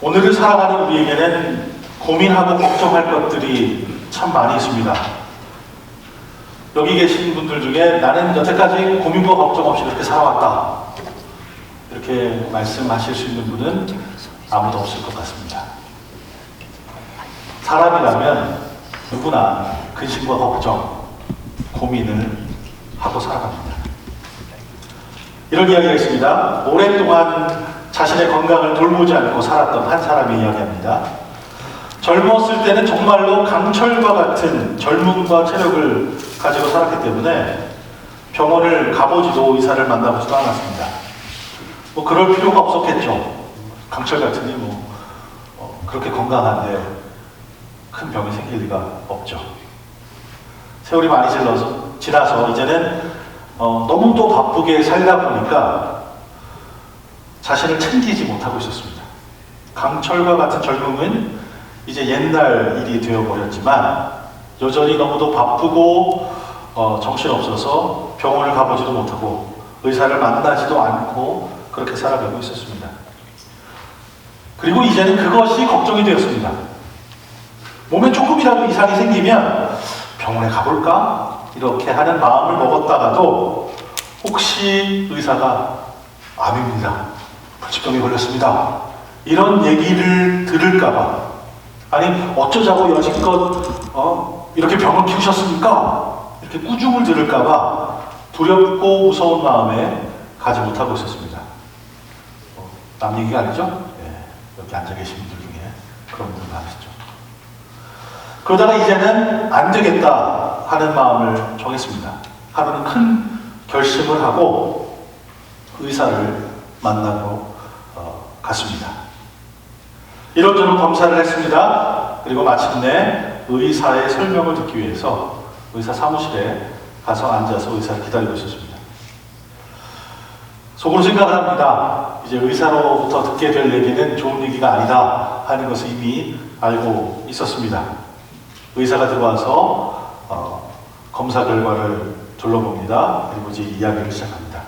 오늘을 살아가는 우리에게는 고민하고 걱정할 것들이 참 많이 있습니다. 여기 계신 분들 중에 나는 여태까지 고민과 걱정 없이 그렇게 살아왔다, 이렇게 말씀하실 수 있는 분은 아무도 없을 것 같습니다. 사람이라면 누구나 근심과 걱정, 고민을 하고 살아갑니다. 이런 이야기가 있습니다. 오랫동안 자신의 건강을 돌보지 않고 살았던 한 사람의 이야기입니다. 젊었을 때는 정말로 강철과 같은 젊음과 체력을 가지고 살았기 때문에 병원을 가보지도 의사를 만나보지도 않았습니다. 뭐 그럴 필요가 없었겠죠. 강철 같으니 그렇게 건강한데 큰 병이 생길 리가 없죠. 세월이 많이 지나서 이제는 너무 또 바쁘게 살다 보니까 자신을 챙기지 못하고 있었습니다. 강철과 같은 젊음은 이제 옛날 일이 되어버렸지만 여전히 너무도 바쁘고 정신없어서 병원을 가보지도 못하고 의사를 만나지도 않고 그렇게 살아가고 있었습니다. 그리고 이제는 그것이 걱정이 되었습니다. 몸에 조금이라도 이상이 생기면 병원에 가볼까? 이렇게 하는 마음을 먹었다가도 혹시 의사가 암입니다, 불치병에 걸렸습니다, 이런 얘기를 들을까봐, 아니 어쩌자고 여지껏 이렇게 병을 키우셨습니까? 이렇게 꾸중을 들을까봐 두렵고 무서운 마음에 가지 못하고 있었습니다. 남 얘기가 아니죠? 네, 여기 앉아 계신 분들 중에 그런 분들 많으시죠. 그러다가 이제는 안 되겠다 하는 마음을 정했습니다. 하루는 큰 결심을 하고 의사를 만나러 갔습니다. 이런저런 검사를 했습니다. 그리고 마침내 의사의 설명을 듣기 위해서 의사 사무실에 가서 앉아서 의사를 기다리고 있었습니다. 속으로 생각을 합니다. 이제 의사로부터 듣게 될 얘기는 좋은 얘기가 아니다 하는 것을 이미 알고 있었습니다. 의사가 들어와서 검사 결과를 둘러봅니다. 그리고 이제 이야기를 시작합니다.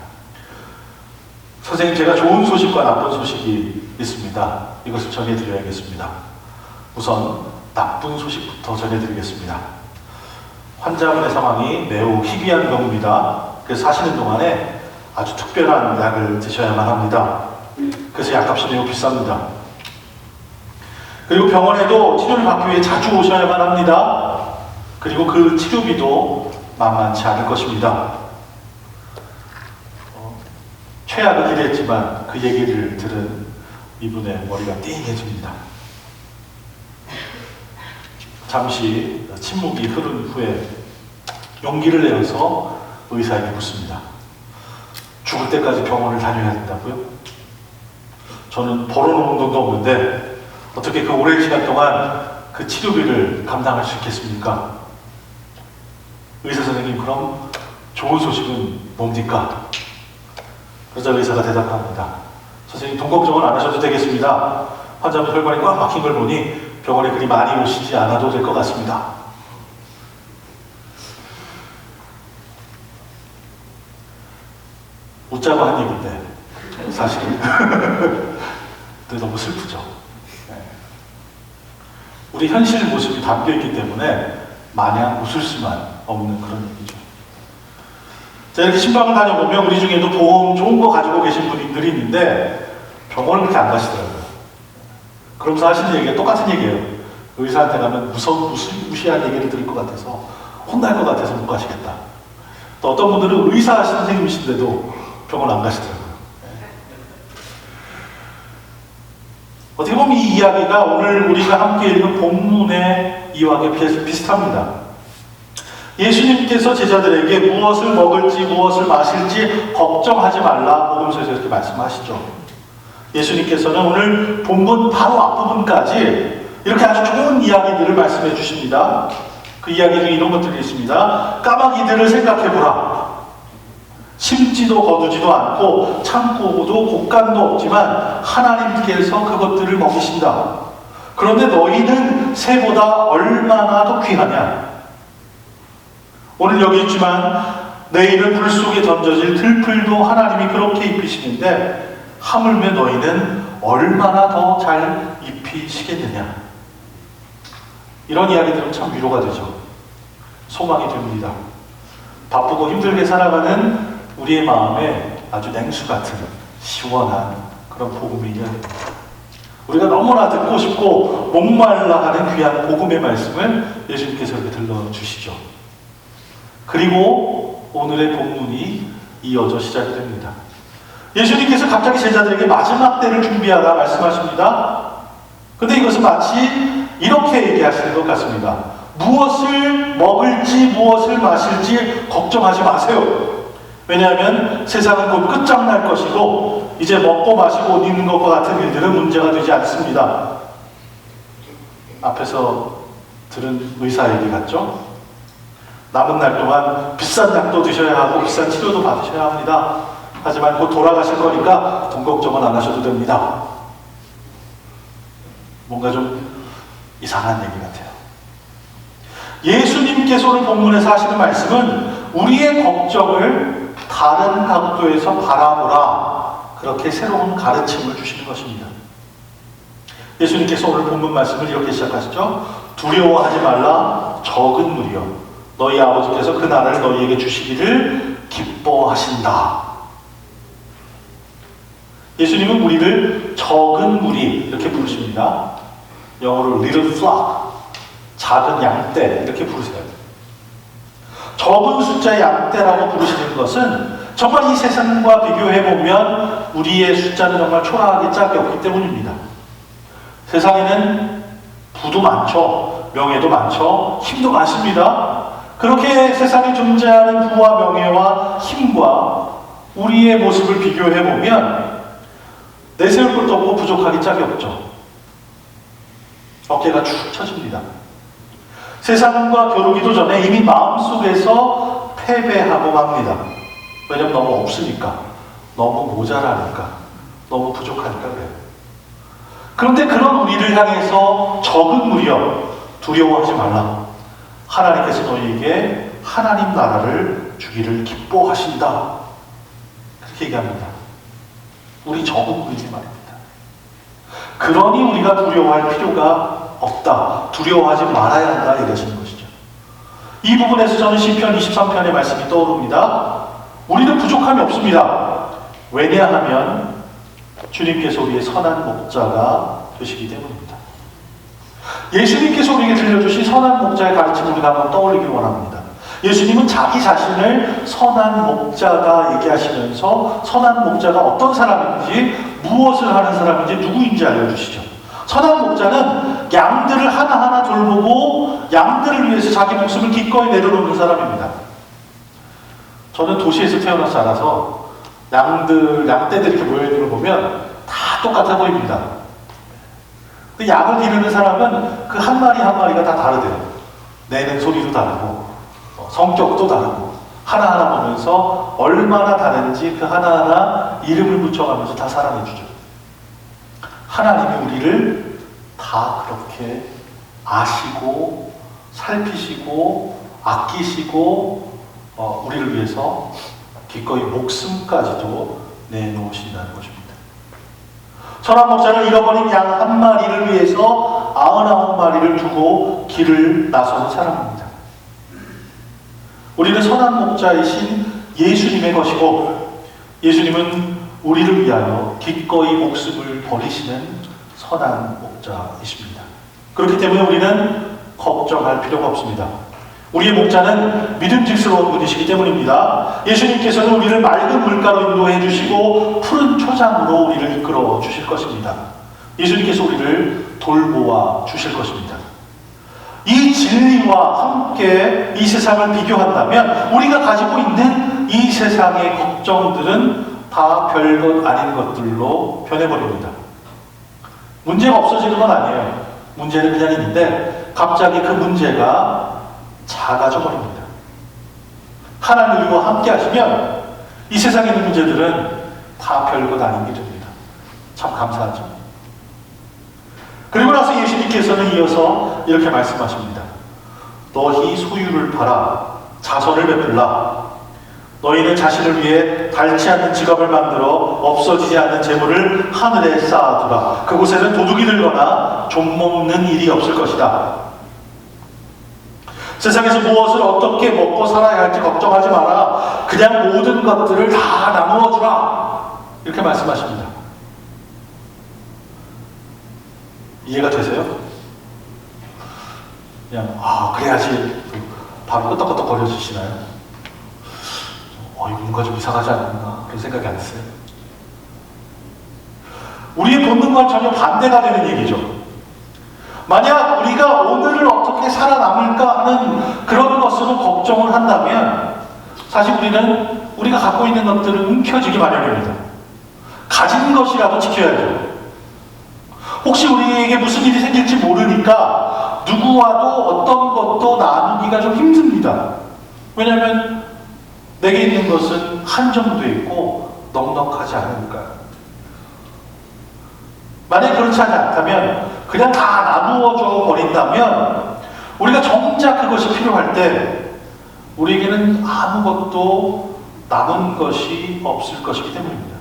선생님, 제가 좋은 소식과 나쁜 소식이 있습니다. 이것을 전해드려야겠습니다. 우선 나쁜 소식부터 전해드리겠습니다. 환자분의 상황이 매우 희귀한 경우입니다. 그래서 사시는 동안에 아주 특별한 약을 드셔야만 합니다. 그래서 약값이 매우 비쌉니다. 그리고 병원에도 치료를 받기 위해 자주 오셔야만 합니다. 그리고 그 치료비도 만만치 않을 것입니다. 최악을 기대했지만 그 얘기를 들은 이분의 머리가 띵해집니다. 잠시 침묵이 흐른 후에 용기를 내어서 의사에게 묻습니다. 죽을 때까지 병원을 다녀야 된다고요? 저는 벌어놓은 돈도 없는데 어떻게 그 오랜 시간 동안 그 치료비를 감당할 수 있겠습니까? 의사 선생님, 그럼 좋은 소식은 뭡니까? 그러자 의사가 대답합니다. 선생님, 돈 걱정은 안 하셔도 되겠습니다. 환자분 혈관이 꽉 막힌 걸 보니 병원에 그리 많이 오시지 않아도 될 것 같습니다. 웃자고 한 얘기인데 사실은 너무 슬프죠. 우리 현실 모습이 담겨있기 때문에 마냥 웃을 수만 없는 그런 얘기죠. 자, 이렇게 신방을 다녀보면 우리 중에도 보험 좋은 거 가지고 계신 분들이 있는데 병원을 그렇게 안 가시더라고요. 그러면서 하시는 얘기가 똑같은 얘기예요. 의사한테 가면 무시한 얘기를 들을 것 같아서, 혼날 것 같아서 못 가시겠다. 또 어떤 분들은 의사 선생님이신데도 병원 안 가시더라고요. 어떻게 보면 이 이야기가 오늘 우리가 함께 읽은 본문의 이야기와 비슷합니다. 예수님께서 제자들에게 무엇을 먹을지 무엇을 마실지 걱정하지 말라 복음서에서 이렇게 말씀하시죠. 예수님께서는 오늘 본문 바로 앞부분까지 이렇게 아주 좋은 이야기들을 말씀해 주십니다. 그 이야기 중에 이런 것들이 있습니다. 까마귀들을 생각해보라. 심지도 거두지도 않고 창고도 곡간도 없지만 하나님께서 그것들을 먹이신다. 그런데 너희는 새보다 얼마나 더 귀하냐. 오늘 여기 있지만 내일은 불 속에 던져질 들풀도 하나님이 그렇게 입히시는데 하물며 너희는 얼마나 더 잘 입히시겠느냐. 이런 이야기 들으면 참 위로가 되죠. 소망이 됩니다. 바쁘고 힘들게 살아가는 우리의 마음에 아주 냉수 같은 시원한 그런 복음의 이야기입니다. 우리가 너무나 듣고 싶고 목말라 하는 귀한 복음의 말씀을 예수님께서 이렇게 들려주시죠. 그리고 오늘의 본문이 이어져 시작됩니다. 예수님께서 갑자기 제자들에게 마지막 때를 준비하라 말씀하십니다. 근데 이것은 마치 이렇게 얘기하시는 것 같습니다. 무엇을 먹을지 무엇을 마실지 걱정하지 마세요. 왜냐하면 세상은 곧 끝장날 것이고 이제 먹고 마시고 옷 입는 것과 같은 일들은 문제가 되지 않습니다. 앞에서 들은 의사 얘기 같죠? 남은 날 동안 비싼 약도 드셔야 하고 비싼 치료도 받으셔야 합니다. 하지만 곧 돌아가실 거니까 돈 걱정은 안 하셔도 됩니다. 뭔가 좀 이상한 얘기 같아요. 예수님께서 오늘 본문에서 하시는 말씀은 우리의 걱정을 다른 각도에서 바라보라, 그렇게 새로운 가르침을 주시는 것입니다. 예수님께서 오늘 본문 말씀을 이렇게 시작하시죠. 두려워하지 말라, 적은 무리여 너희 아버지께서 그 나라를 너희에게 주시기를 기뻐하신다. 예수님은 우리를 적은 무리 이렇게 부르십니다. 영어로 little flock, 작은 양떼 이렇게 부르세요. 적은 숫자의 양떼라고 부르시는 것은 정말 이 세상과 비교해보면 우리의 숫자는 정말 초라하게 짝이 없기 때문입니다. 세상에는 부도 많죠, 명예도 많죠, 힘도 많습니다. 그렇게 세상에 존재하는 부와 명예와 힘과 우리의 모습을 비교해보면 내세울 것도 없고 부족하기 짝이 없죠. 어깨가 축 처집니다. 세상과 겨루기도 전에 이미 마음속에서 패배하고 맙니다. 왜냐하면 너무 없으니까, 너무 모자라니까, 너무 부족하니까 그래요. 그런데 그런 우리를 향해서 적은 무리여 두려워하지 말라. 하나님께서 너희에게 하나님 나라를 주기를 기뻐하신다. 그렇게 얘기합니다. 우리 적은 무리지 말입니다. 그러니 우리가 두려워할 필요가 없다. 두려워하지 말아야 한다. 이러시는 것이죠. 이 부분에서 저는 시편 23편의 말씀이 떠오릅니다. 우리는 부족함이 없습니다. 왜냐하면 주님께서 우리의 선한 목자가 되시기 때문입니다. 예수님께서 우리에게 들려주신 선한 목자의 가르침을 우리가 한번 떠올리길 원합니다. 예수님은 자기 자신을 선한 목자가 얘기하시면서 선한 목자가 어떤 사람인지, 무엇을 하는 사람인지, 누구인지 알려주시죠. 선한 목자는 양들을 하나하나 돌보고 양들을 위해서 자기 목숨을 기꺼이 내려놓는 사람입니다. 저는 도시에서 태어나서 자라서 양떼들이 이렇게 모여있는 걸 보면 다 똑같아 보입니다. 근데 양을 기르는 사람은 그 한 마리 한 마리가 다 다르대요. 내는 소리도 다르고 성격도 다르고 하나하나 보면서 얼마나 다른지 그 하나하나 이름을 붙여가면서 다 사랑해주죠. 하나님이 우리를 다 그렇게 아시고 살피시고 아끼시고 우리를 위해서 기꺼이 목숨까지도 내놓으신다는 것입니다. 선한 목자는 잃어버린 양 한 마리를 위해서 99마리를 두고 길을 나서는 사람입니다. 우리는 선한 목자이신 예수님의 것이고 예수님은 우리를 위하여 기꺼이 목숨을 버리시는 선한 목자이십니다. 그렇기 때문에 우리는 걱정할 필요가 없습니다. 우리의 목자는 믿음직스러운 분이시기 때문입니다. 예수님께서는 우리를 맑은 물가로 인도해 주시고 푸른 초장으로 우리를 이끌어 주실 것입니다. 예수님께서 우리를 돌보아 주실 것입니다. 이 진리와 함께 이 세상을 비교한다면 우리가 가지고 있는 이 세상의 걱정들은 다 별것 아닌 것들로 변해버립니다. 문제가 없어지는 건 아니에요. 문제는 그냥 있는데 갑자기 그 문제가 작아져 버립니다. 하나님과 함께 하시면 이 세상에 있는 문제들은 다 별것 아닌 게 됩니다. 참 감사하죠. 그리고 나서 예수님께서는 이어서 이렇게 말씀하십니다. 너희 소유를 팔아 자선을 베풀라. 너희는 자신을 위해 닳지 않는 지갑을 만들어 없어지지 않는 재물을 하늘에 쌓아두라. 그곳에는 도둑이 들거나 좀먹는 일이 없을 것이다. 세상에서 무엇을 어떻게 먹고 살아야 할지 걱정하지 마라. 그냥 모든 것들을 다 나누어 주라. 이렇게 말씀하십니다. 이해가 되세요? 그냥 그래야지 바로 끄떡끄떡 거려주시나요? 이거 뭔가 좀 이상하지 않나 그런 생각이 안 드세요? 우리의 본능과 전혀 반대가 되는 얘기죠. 만약 우리가 오늘을 어떻게 살아남을까 하는 그런 것으로 걱정을 한다면 사실 우리는 우리가 갖고 있는 것들을 움켜쥐기 마련입니다. 가진 것이라도 지켜야죠. 혹시 우리에게 무슨 일이 생길지 모르니까 누구와도 어떤 것도 나누기가 좀 힘듭니다. 왜냐하면 내게 있는 것은 한정돼 있고 넉넉하지 않으니까요. 만약 그렇지 않다면 그냥 다 나누어져 버린다면 우리가 정작 그것이 필요할 때 우리에게는 아무것도 남은 것이 없을 것이기 때문입니다.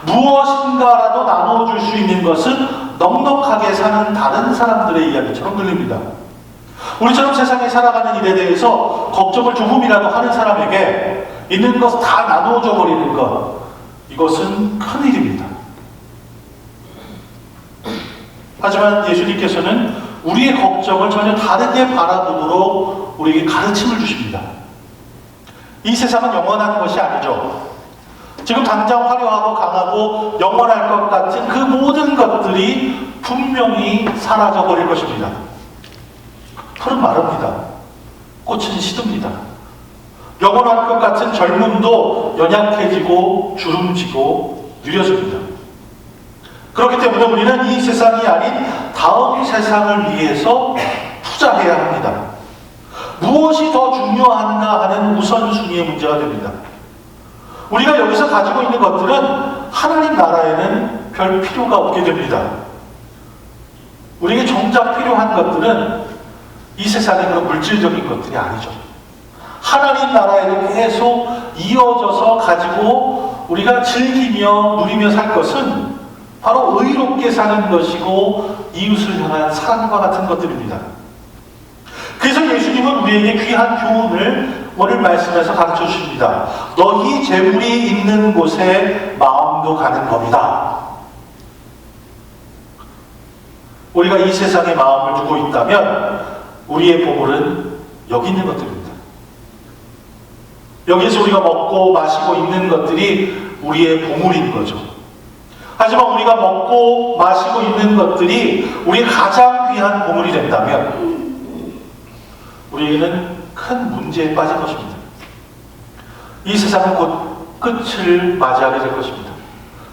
무엇인가라도 나눠줄 수 있는 것은 넉넉하게 사는 다른 사람들의 이야기처럼 들립니다. 우리처럼 세상에 살아가는 일에 대해서 걱정을 조금이라도 하는 사람에게 있는 것 다 나누어져 버리는 것, 이것은 큰일입니다. 하지만 예수님께서는 우리의 걱정을 전혀 다르게 바라보도록 우리에게 가르침을 주십니다. 이 세상은 영원한 것이 아니죠. 지금 당장 화려하고 강하고 영원할 것 같은 그 모든 것들이 분명히 사라져 버릴 것입니다. 풀은 마릅니다. 꽃은 시듭니다. 영원할 것 같은 젊음도 연약해지고 주름지고 느려집니다. 그렇기 때문에 우리는 이 세상이 아닌 다음 세상을 위해서 투자해야 합니다. 무엇이 더 중요한가 하는 우선순위의 문제가 됩니다. 우리가 여기서 가지고 있는 것들은 하나님 나라에는 별 필요가 없게 됩니다. 우리에게 정작 필요한 것들은 이 세상의 그런 물질적인 것들이 아니죠. 하나님 나라에는 계속 이어져서 가지고 우리가 즐기며 누리며 살 것은 바로 의롭게 사는 것이고 이웃을 향한 사랑과 같은 것들입니다. 그래서 예수님은 우리에게 귀한 교훈을 오늘 말씀에서 가르쳐 주십니다. 너희 재물이 있는 곳에 마음도 가는 겁니다. 우리가 이 세상에 마음을 두고 있다면 우리의 보물은 여기 있는 것들입니다. 여기서 우리가 먹고 마시고 있는 것들이 우리의 보물인 거죠. 하지만 우리가 먹고 마시고 있는 것들이 우리의 가장 귀한 보물이 된다면 우리에게는 큰 문제에 빠질 것입니다. 이 세상은 곧 끝을 맞이하게 될 것입니다.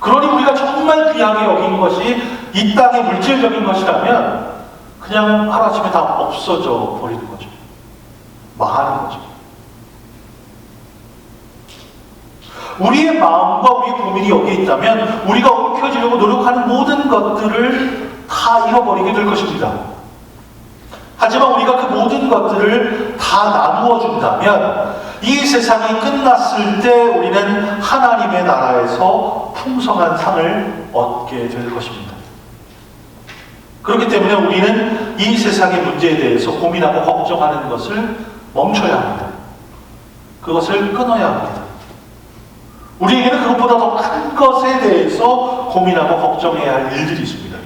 그러니 우리가 정말 귀하게 여긴 것이 이 땅의 물질적인 것이라면 그냥 하루아침에 다 없어져 버리는 거죠. 망하는 거죠. 우리의 마음과 우리의 고민이 여기에 있다면 우리가 움켜쥐려고 노력하는 모든 것들을 다 잃어버리게 될 것입니다. 하지만 우리가 그 모든 것들을 다 나누어 준다면 이 세상이 끝났을 때 우리는 하나님의 나라에서 풍성한 상을 얻게 될 것입니다. 그렇기 때문에 우리는 이 세상의 문제에 대해서 고민하고 걱정하는 것을 멈춰야 합니다. 그것을 끊어야 합니다. 우리에게는 그것보다 더 큰 것에 대해서 고민하고 걱정해야 할 일들이 있습니다.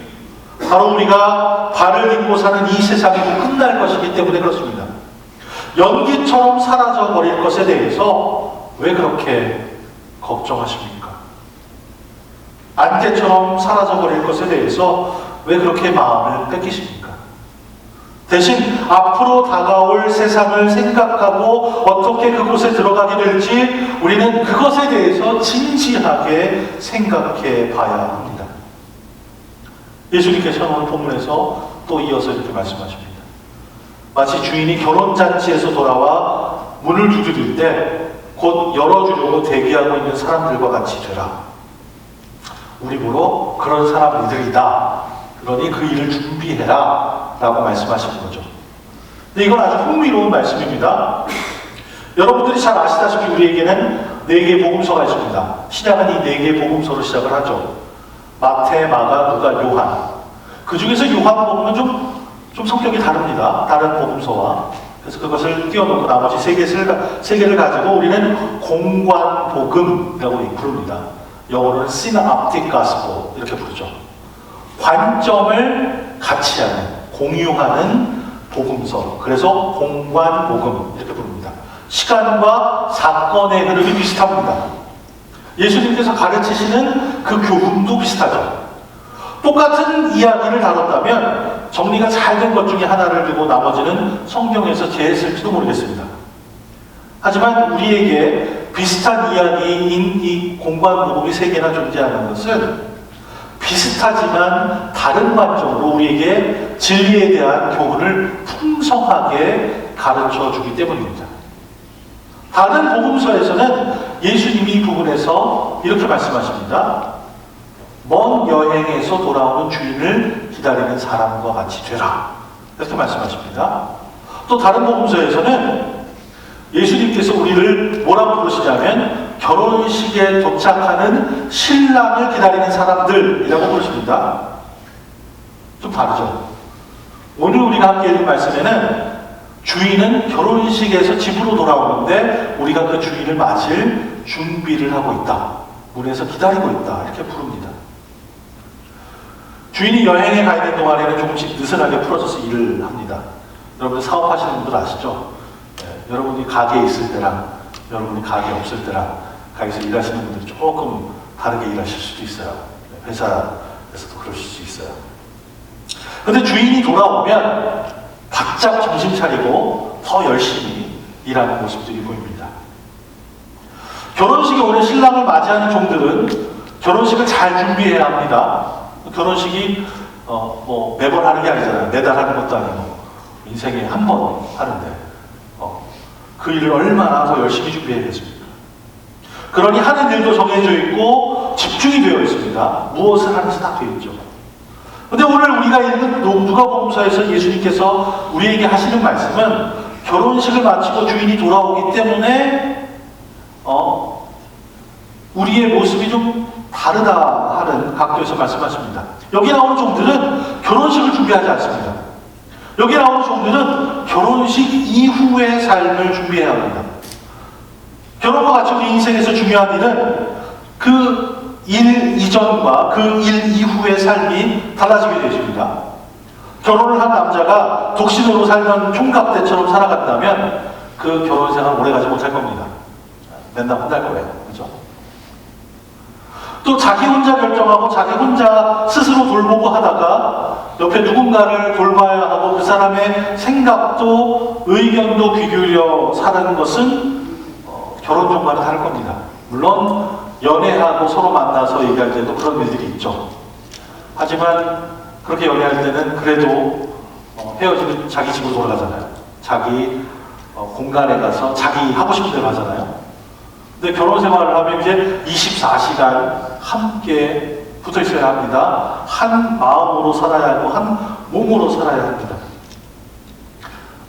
바로 우리가 발을 딛고 사는 이 세상이 곧 끝날 것이기 때문에 그렇습니다. 연기처럼 사라져 버릴 것에 대해서 왜 그렇게 걱정하십니까? 안개처럼 사라져 버릴 것에 대해서 왜 그렇게 마음을 뺏기십니까? 대신 앞으로 다가올 세상을 생각하고 어떻게 그곳에 들어가게 될지 우리는 그것에 대해서 진지하게 생각해 봐야 합니다. 예수님께서는 오늘 본문에서 또 이어서 이렇게 말씀하십니다. 마치 주인이 결혼잔치에서 돌아와 문을 두드릴 때 곧 열어주려고 대기하고 있는 사람들과 같이 되라. 우리 보러 그런 사람들이다. 그러니 그 일을 준비해라 라고 말씀하시는 거죠. 근데 이건 아주 흥미로운 말씀입니다. 여러분들이 잘 아시다시피 우리에게는 4개의 복음서가 있습니다. 신약은 이 4개의 복음서로 시작을 하죠. 마태, 마가, 누가, 요한. 그 중에서 요한복음은 좀 성격이 다릅니다. 다른 복음서와. 그래서 그것을 띄워놓고 나머지 3개를 가지고 우리는 공관복음이라고 부릅니다. 영어로는 synoptic gospel 이렇게 부르죠. 관점을 같이 하는, 공유하는 복음서. 그래서 공관복음 이렇게 부릅니다. 시간과 사건의 흐름이 비슷합니다. 예수님께서 가르치시는 그 교훈도 비슷하죠. 똑같은 이야기를 다뤘다면 정리가 잘 된 것 중에 하나를 두고 나머지는 성경에서 제했을지도 모르겠습니다. 하지만 우리에게 비슷한 이야기인 이 공관복음이 3개나 존재하는 것은 비슷하지만 다른 관점으로 우리에게 진리에 대한 교훈을 풍성하게 가르쳐 주기 때문입니다. 다른 복음서에서는 예수님이 이 부분에서 이렇게 말씀하십니다. 먼 여행에서 돌아오는 주인을 기다리는 사람과 같이 되라. 이렇게 말씀하십니다. 또 다른 복음서에서는 예수님께서 우리를 뭐라고 부르시냐면 결혼식에 도착하는 신랑을 기다리는 사람들이라고 부르십니다. 좀 다르죠. 오늘 우리가 함께 읽은 말씀에는 주인은 결혼식에서 집으로 돌아오는데 우리가 그 주인을 맞을 준비를 하고 있다. 문에서 기다리고 있다. 이렇게 부릅니다. 주인이 여행에 가 있는 동안에는 조금씩 느슨하게 풀어져서 일을 합니다. 여러분들 사업하시는 분들 아시죠? 네, 여러분이 가게에 있을 때랑 여러분이 가게에 없을 때랑 가게에서 일하시는 분들이 조금 다르게 일하실 수도 있어요. 네, 회사에서도 그러실 수 있어요. 근데 주인이 돌아오면 바짝 정신 차리고 더 열심히 일하는 모습들이 보입니다. 결혼식에 오는 신랑을 맞이하는 종들은 결혼식을 잘 준비해야 합니다. 결혼식이 매번 하는 게 아니잖아요. 매달 하는 것도 아니고 인생에 한 번 하는데 그 일을 얼마나 더 열심히 준비해야겠습니까? 그러니 하는 일도 정해져 있고 집중이 되어 있습니다. 무엇을 하는지 다 되어 있죠. 근데 오늘 우리가 읽은 누가복음서에서 예수님께서 우리에게 하시는 말씀은 결혼식을 마치고 주인이 돌아오기 때문에 우리의 모습이 좀 다르다 하는 각도에서 말씀하십니다. 여기 나오는 종들은 결혼식을 준비하지 않습니다. 여기 나오는 종들은 결혼식 이후의 삶을 준비해야 합니다. 결혼과 같이 우리 인생에서 중요한 일은 그 일 이전과 그 일 이후의 삶이 달라지게 되어 있습니다. 결혼을 한 남자가 독신으로 살던 총각 때처럼 살아갔다면 그 결혼 생활 오래가지 못할 겁니다. 맨날 혼날 거예요. 그죠? 또 자기 혼자 결정하고 자기 혼자 스스로 돌보고 하다가 옆에 누군가를 돌봐야 하고 그 사람의 생각도 의견도 귀 기울여 사는 것은 결혼 종과는 다를 겁니다. 물론 연애하고 서로 만나서 얘기할 때도 그런 일들이 있죠. 하지만 그렇게 연애할 때는 그래도 헤어지면 자기 집으로 돌아가잖아요. 자기 공간에 가서 자기 하고 싶은 대로 하잖아요. 근데 결혼 생활을 하면 이제 24시간 함께 붙어 있어야 합니다. 한 마음으로 살아야 하고 한 몸으로 살아야 합니다.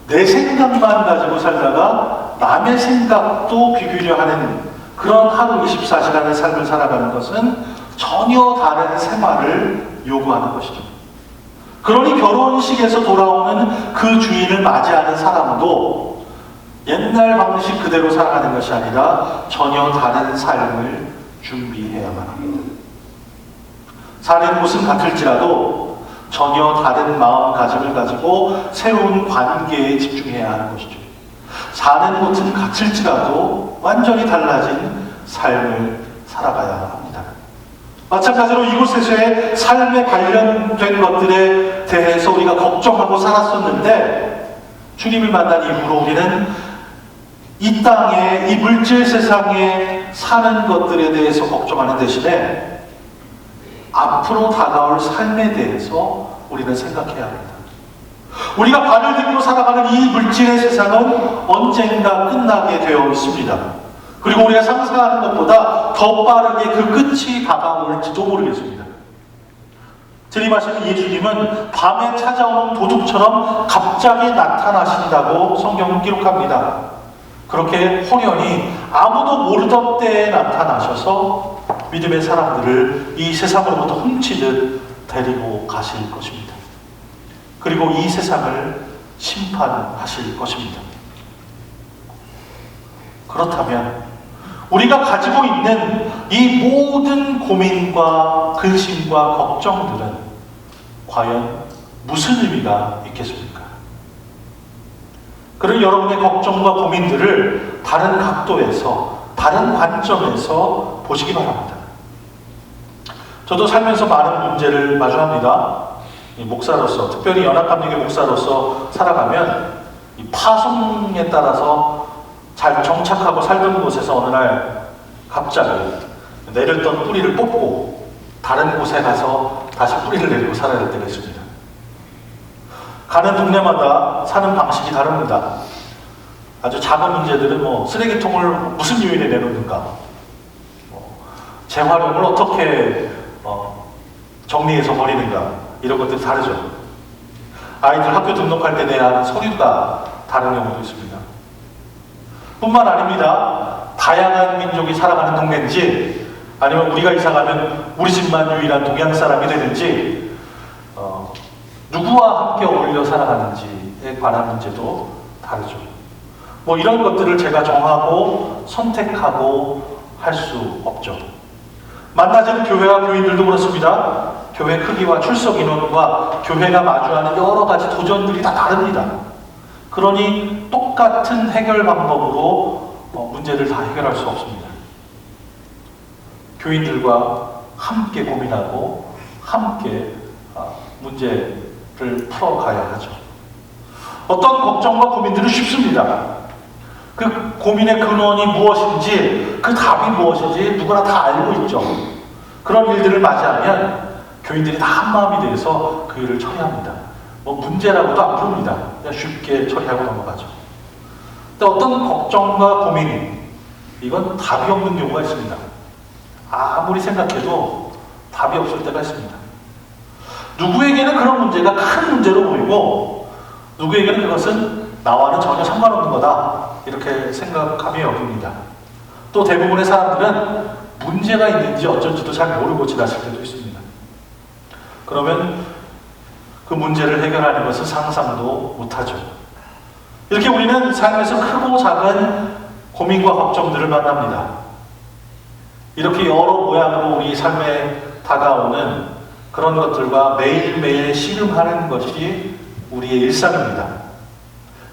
내 생각만 가지고 살다가 남의 생각도 귀 기울여 하는 그런 하루 24시간의 삶을 살아가는 것은 전혀 다른 생활을 요구하는 것이죠. 그러니 결혼식에서 돌아오는 그 주인을 맞이하는 사람도 옛날 방식 그대로 살아가는 것이 아니라 전혀 다른 삶을 준비해야만 합니다. 사는 곳은 같을지라도 전혀 다른 마음가짐을 가지고 새로운 관계에 집중해야 하는 것이죠. 사는 곳은 같을지라도 완전히 달라진 삶을 살아가야 합니다. 마찬가지로 이곳에서의 삶에 관련된 것들에 대해서 우리가 걱정하고 살았었는데 주님을 만난 이후로 우리는 이 땅에, 이 물질 세상에 사는 것들에 대해서 걱정하는 대신에 앞으로 다가올 삶에 대해서 우리는 생각해야 합니다. 우리가 발을 딛고 살아가는 이 물질의 세상은 언젠가 끝나게 되어 있습니다. 그리고 우리가 상상하는 것보다 더 빠르게 그 끝이 다가올지도 모르겠습니다. 재림하시는 예수님은 밤에 찾아오는 도둑처럼 갑자기 나타나신다고 성경은 기록합니다. 그렇게 호련히 아무도 모르던 때에 나타나셔서 믿음의 사람들을 이 세상으로부터 훔치듯 데리고 가실 것입니다. 그리고 이 세상을 심판하실 것입니다. 그렇다면 우리가 가지고 있는 이 모든 고민과 근심과 걱정들은 과연 무슨 의미가 있겠습니까? 그런 여러분의 걱정과 고민들을 다른 각도에서, 다른 관점에서 보시기 바랍니다. 저도 살면서 많은 문제를 마주합니다. 목사로서, 특별히 연합감리교 목사로서 살아가면 이 파송에 따라서 잘 정착하고 살던 곳에서 어느 날 갑자기 내렸던 뿌리를 뽑고 다른 곳에 가서 다시 뿌리를 내리고 살아야 될 때가 있습니다. 가는 동네마다 사는 방식이 다릅니다. 아주 작은 문제들은 쓰레기통을 무슨 요인에 내놓는가, 재활용을 어떻게 정리해서 버리는가, 이런 것들이 다르죠. 아이들 학교 등록할 때 내야 하는 서류가 다른 경우도 있습니다. 뿐만 아닙니다. 다양한 민족이 살아가는 동네인지 아니면 우리가 이사가면 우리 집만 유일한 동양 사람이 되는지 누구와 함께 어울려 살아가는지에 관한 문제도 다르죠. 이런 것들을 제가 정하고 선택하고 할 수 없죠. 만나지는 교회와 교인들도 그렇습니다. 교회 크기와 출석 인원과 교회가 마주하는 여러 가지 도전들이 다 다릅니다. 그러니 똑같은 해결 방법으로 문제를 다 해결할 수 없습니다. 교인들과 함께 고민하고 함께 문제를 풀어가야 하죠. 어떤 걱정과 고민들은 쉽습니다. 그 고민의 근원이 무엇인지, 그 답이 무엇인지 누구나 다 알고 있죠. 그런 일들을 맞이하면 교인들이 다 한마음이 돼서 그 일을 처리합니다. 문제라고도 안 부릅니다. 그냥 쉽게 처리하고 넘어가죠. 근데 어떤 걱정과 고민이, 이건 답이 없는 경우가 있습니다. 아무리 생각해도 답이 없을 때가 있습니다. 누구에게는 그런 문제가 큰 문제로 보이고 누구에게는 그것은 나와는 전혀 상관없는 거다, 이렇게 생각하며 여깁니다. 또 대부분의 사람들은 문제가 있는지 어쩐지도 잘 모르고 지나칠 때도 있습니다. 그러면 그 문제를 해결하는 것은 상상도 못하죠. 이렇게 우리는 삶에서 크고 작은 고민과 걱정들을 만납니다. 이렇게 여러 모양으로 우리 삶에 다가오는 그런 것들과 매일매일 씨름하는 것이 우리의 일상입니다.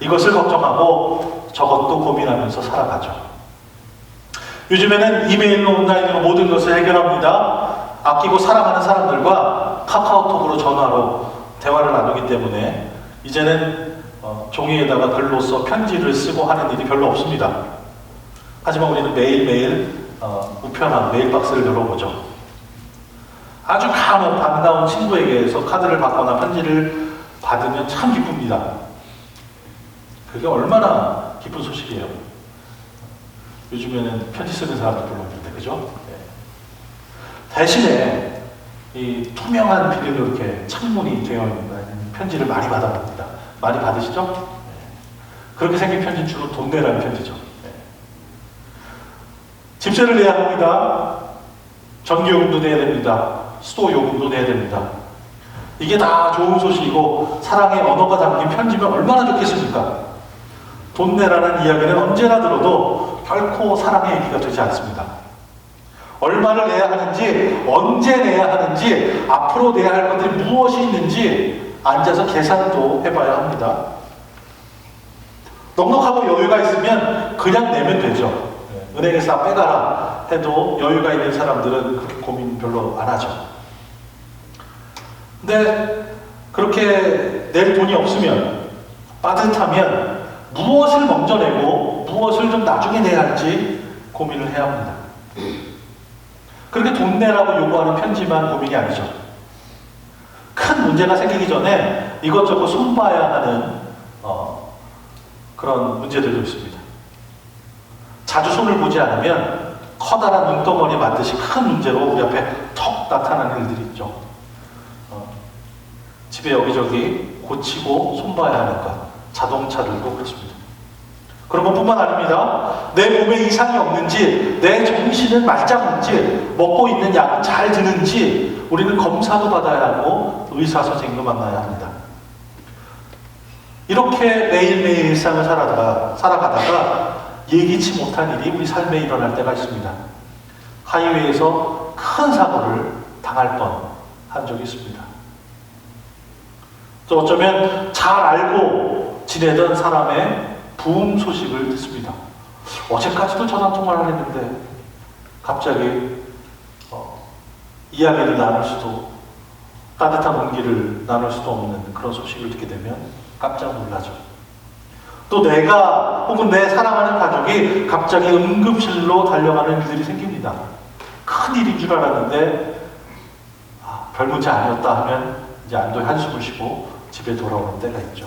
이것을 걱정하고 저것도 고민하면서 살아가죠. 요즘에는 이메일로, 온라인으로 모든 것을 해결합니다. 아끼고 사랑하는 사람들과 카카오톡으로, 전화로 대화를 나누기 때문에 이제는 종이에다가 글로써 편지를 쓰고 하는 일이 별로 없습니다. 하지만 우리는 매일매일 우편함, 메일박스를 열어보죠. 아주 간혹 반가운 친구에게서 카드를 받거나 편지를 받으면 참 기쁩니다. 그게 얼마나 기쁜 소식이에요. 요즘에는 편지 쓰는 사람도 별로 없는데, 그죠? 네. 대신에 이 투명한 비닐로 이렇게 창문이 되어 있는 편지를 많이 받아봅니다. 많이 받으시죠? 네. 그렇게 생긴 편지는 주로 돈 내라는 편지죠. 네. 집세를 내야 합니다. 전기요금도 내야 됩니다. 수도 요금도 내야 됩니다. 이게 다 좋은 소식이고 사랑의 언어가 담긴 편지면 얼마나 좋겠습니까? 돈 내라는 이야기는 언제나 들어도 결코 사랑의 얘기가 되지 않습니다. 얼마를 내야 하는지, 언제 내야 하는지, 앞으로 내야 할 것들이 무엇이 있는지 앉아서 계산도 해봐야 합니다. 넉넉하고 여유가 있으면 그냥 내면 되죠. 은행에서 빼가라 해도 여유가 있는 사람들은 그렇게 고민 별로 안 하죠. 근데 그렇게 낼 돈이 없으면, 빠듯하면 무엇을 먼저 내고 무엇을 좀 나중에 내야 할지 고민을 해야 합니다. 그렇게 돈 내라고 요구하는 편지만 고민이 아니죠. 큰 문제가 생기기 전에 이것저것 손봐야 하는 그런 문제들도 있습니다. 자주 손을 보지 않으면 커다란 눈덩어리 만드시 큰 문제로 우리 앞에 턱 나타나는 일들이 있죠. 집에 여기저기 고치고 손봐야 하는 것, 자동차들도 그렇습니다. 그런 것뿐만 아닙니다. 내 몸에 이상이 없는지, 내 정신은 말짱한지, 먹고 있는 약은 잘 드는지 우리는 검사도 받아야 하고 의사 선생님도 만나야 합니다. 이렇게 매일매일 일상을 살아가다가 예기치 못한 일이 우리 삶에 일어날 때가 있습니다. 하이웨이에서 큰 사고를 당할 뻔한 적이 있습니다. 또 어쩌면 잘 알고 지내던 사람의 부흥 소식을 듣습니다. 어제까지도 전화통화를 했는데 갑자기 이야기를 나눌 수도, 따뜻한 온기를 나눌 수도 없는 그런 소식을 듣게 되면 깜짝 놀라죠. 또 내가 혹은 내 사랑하는 가족이 갑자기 응급실로 달려가는 일들이 생깁니다. 큰 일인 줄 알았는데 별 문제 아니었다 하면 이제 안도의 한숨을 쉬고 집에 돌아오는 때가 있죠.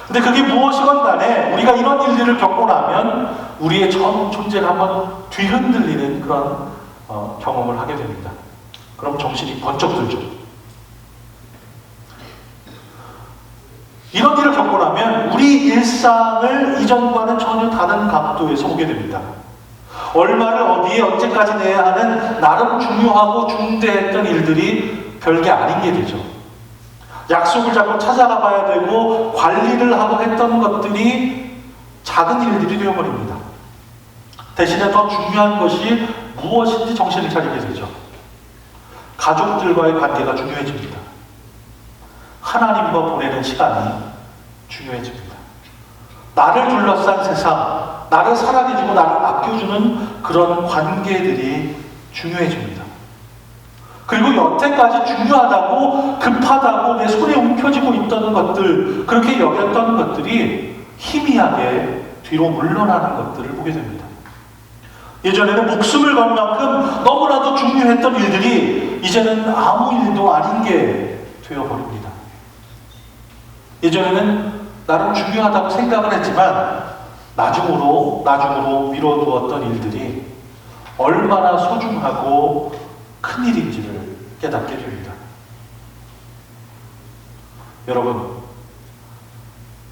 근데 그게 무엇이건 간에 우리가 이런 일들을 겪고 나면 우리의 전 존재가 한번 뒤흔들리는 그런 경험을 하게 됩니다. 그럼 정신이 번쩍 들죠. 이런 일을 겪고 나면 우리 일상을 이전과는 전혀 다른 각도에서 보게 됩니다. 얼마를 어디에 언제까지 내야 하는 나름 중요하고 중대했던 일들이 별게 아닌 게 되죠. 약속을 잡고 찾아가 봐야 되고 관리를 하고 했던 것들이 작은 일들이 되어버립니다. 대신에 더 중요한 것이 무엇인지 정신을 차리게 되죠. 가족들과의 관계가 중요해집니다. 하나님과 보내는 시간이 중요해집니다. 나를 둘러싼 세상, 나를 사랑해주고 나를 아껴주는 그런 관계들이 중요해집니다. 그리고 여태까지 중요하다고, 급하다고 내 손에 움켜쥐고 있던 것들, 그렇게 여겼던 것들이 희미하게 뒤로 물러나는 것들을 보게 됩니다. 예전에는 목숨을 걸 만큼 너무나도 중요했던 일들이 이제는 아무 일도 아닌 게 되어버립니다. 예전에는 나름 중요하다고 생각을 했지만 나중으로 미뤄두었던 일들이 얼마나 소중하고 큰 일인지를 깨닫게 됩니다. 여러분,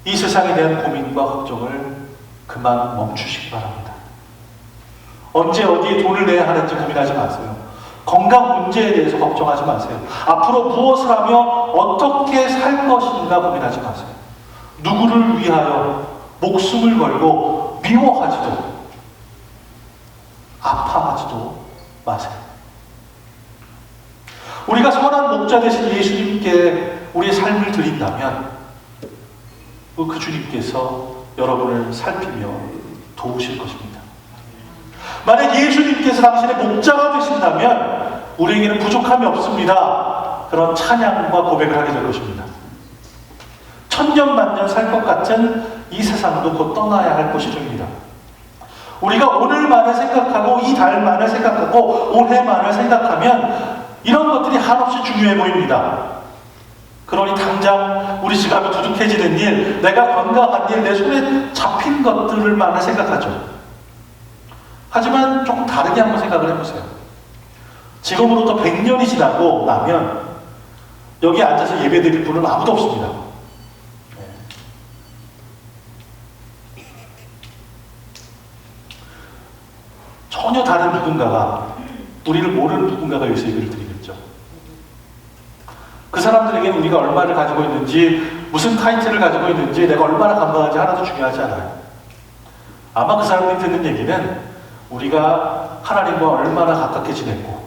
이 세상에 대한 고민과 걱정을 그만 멈추시기 바랍니다. 언제 어디에 돈을 내야 하는지 고민하지 마세요. 건강 문제에 대해서 걱정하지 마세요. 앞으로 무엇을 하며 어떻게 살 것인가 고민하지 마세요. 누구를 위하여 목숨을 걸고 미워하지도 아파하지도 마세요. 우리가 선한 목자 되신 예수님께 우리의 삶을 드린다면 그 주님께서 여러분을 살피며 도우실 것입니다. 만약 예수님께서 당신의 목자가 되신다면 우리에게는 부족함이 없습니다. 그런 찬양과 고백을 하게 될 것입니다. 천년만년 살 것 같은 이 세상도 곧 떠나야 할 것이 됩니다. 우리가 오늘만을 생각하고 이 달만을 생각하고 올해만을 생각하면 이런 것들이 한없이 중요해 보입니다. 그러니 당장 우리 지갑이 두둑해지는 일, 내가 건강한 일, 내 손에 잡힌 것들만을 생각하죠. 하지만 조금 다르게 한번 생각을 해보세요. 지금으로부터 100년이 지나고 나면 여기 앉아서 예배드릴 분은 아무도 없습니다. 전혀 다른 누군가가, 우리를 모르는 누군가가 여기서 예배를 드리겠죠. 그 사람들에게는 우리가 얼마를 가지고 있는지, 무슨 타이틀을 가지고 있는지, 내가 얼마나 건강한지 하나도 중요하지 않아요. 아마 그 사람들이 듣는 얘기는 우리가 하나님과 얼마나 가깝게 지냈고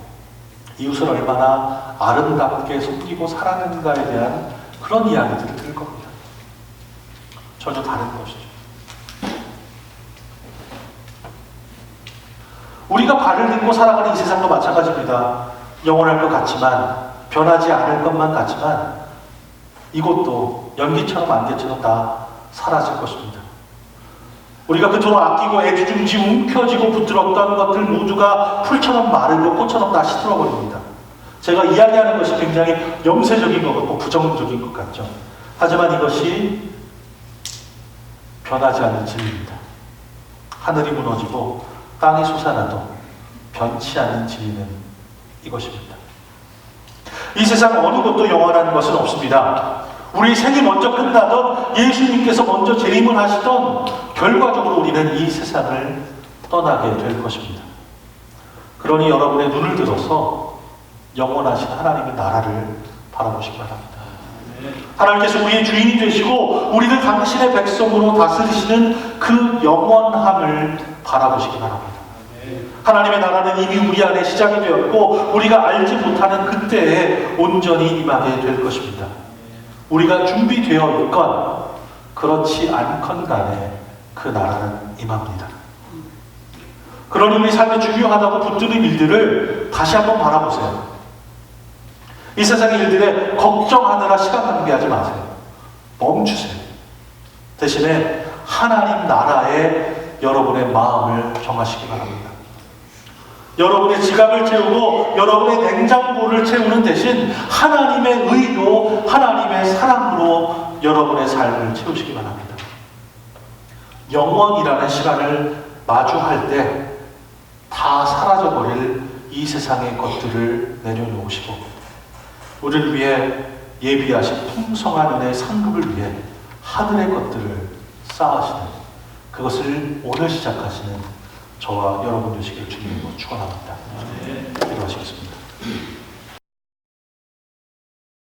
이웃을 얼마나 아름답게 섬기고 살았는가에 대한 그런 이야기들을 들을 겁니다. 전혀 다른 것이죠. 우리가 발을 딛고 살아가는 이 세상도 마찬가지입니다. 영원할 것 같지만, 변하지 않을 것만 같지만 이곳도 연기처럼 안개처럼 다 사라질 것입니다. 우리가 그토록 아끼고 애지중지 움켜쥐고 붙들었던 것들 모두가 풀처럼 마르고 꽃처럼 다 시들어버립니다. 제가 이야기하는 것이 굉장히 염세적인 것 같고 부정적인 것 같죠. 하지만 이것이 변하지 않는 진리입니다. 하늘이 무너지고 땅이 솟아나도 변치 않는 진리는 이것입니다. 이 세상 어느 것도 영원한 것은 없습니다. 우리 생이 먼저 끝나던 예수님께서 먼저 재림을 하시던 결과적으로 우리는 이 세상을 떠나게 될 것입니다. 그러니 여러분의 눈을 들어서 영원하신 하나님의 나라를 바라보시기 바랍니다. 하나님께서 우리의 주인이 되시고 우리를 당신의 백성으로 다스리시는 그 영원함을 바라보시기 바랍니다. 하나님의 나라는 이미 우리 안에 시작이 되었고 우리가 알지 못하는 그때에 온전히 임하게 될 것입니다. 우리가 준비되어 있건 그렇지 않건 간에 그 나라는 임합니다. 그러니 우리 삶에 중요하다고 붙드는 일들을 다시 한번 바라보세요. 이 세상의 일들에 걱정하느라 시간 낭비하지 마세요. 멈추세요. 대신에 하나님 나라에 여러분의 마음을 정하시기 바랍니다. 여러분의 지갑을 채우고 여러분의 냉장고를 채우는 대신 하나님의 의로, 하나님의 사랑으로 여러분의 삶을 채우시기 바랍니다. 영원이라는 시간을 마주할 때 다 사라져버릴 이 세상의 것들을 내려놓으시고 우리를 위해 예비하신 풍성한 은혜의 상급을 위해 하늘의 것들을 쌓으시는 그것을 오늘 시작하시는 저와 여러분 되시기를 주님으로 축원합니다. 기도하시겠습니다.